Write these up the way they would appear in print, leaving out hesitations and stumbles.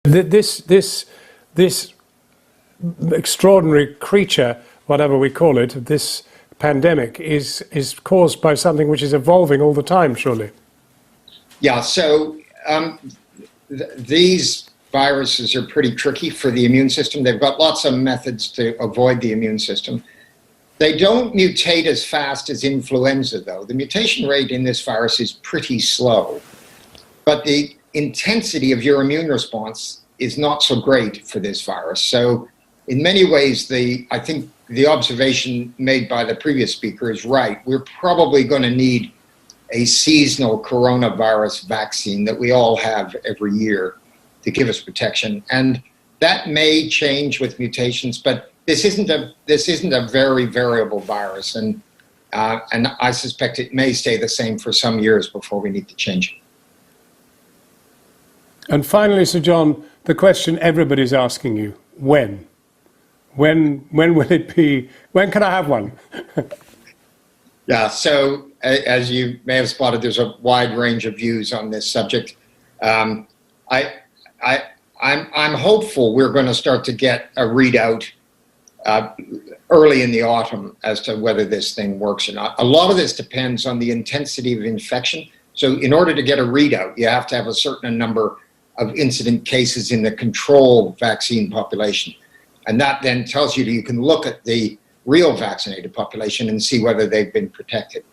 This extraordinary creature, whatever we call it, this pandemic is caused by something which is evolving all the time, surely. Yeah, so these viruses are pretty tricky for the immune system. They've got lots of methods to avoid the immune system. They don't mutate as fast as influenza, though. The mutation rate in this virus is pretty slow, but the intensity of your immune response is not so great for this virus. So in many ways, I think the observation made by the previous speaker is right. We're probably going to need a seasonal coronavirus vaccine that we all have every year to give us protection. And that may change with mutations, but this isn't a very variable virus. And I suspect it may stay the same for some years before we need to change it. And finally, Sir John, the question everybody's asking you, when? When will it be? When can I have one? Yeah, so as you may have spotted, there's a wide range of views on this subject. I'm hopeful we're going to start to get a readout early in the autumn as to whether this thing works or not. A lot of this depends on the intensity of infection. So in order to get a readout, you have to have a certain number of incident cases in the control vaccine population. And that then tells you that you can look at the real vaccinated population and see whether they've been protected.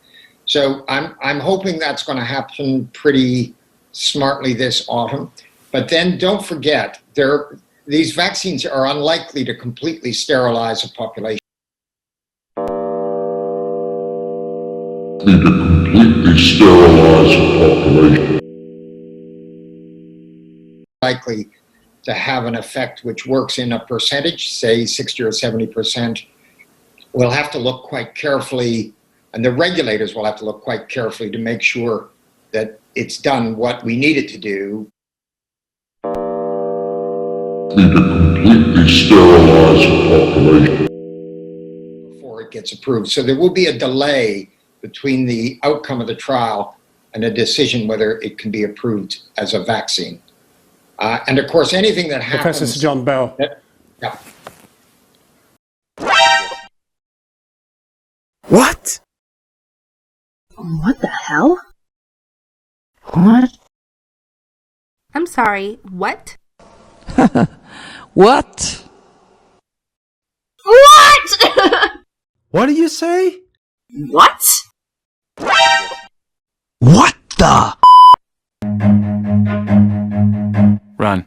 So I'm hoping that's going to happen pretty smartly this autumn. But then don't forget, these vaccines are unlikely to completely sterilize a population. Likely to have an effect which works in a percentage, say 60 or 70%. We'll have to look quite carefully, and the regulators will have to look quite carefully to make sure that it's done what we need it to do. Completely sterilize the population before it gets approved. So there will be a delay between the outcome of the trial and a decision whether it can be approved as a vaccine. And of course, anything that happens... Professor Sir John Bell. Yeah. What? What the hell? What? I'm sorry, what? What? What? What do you say? What? What the? Run.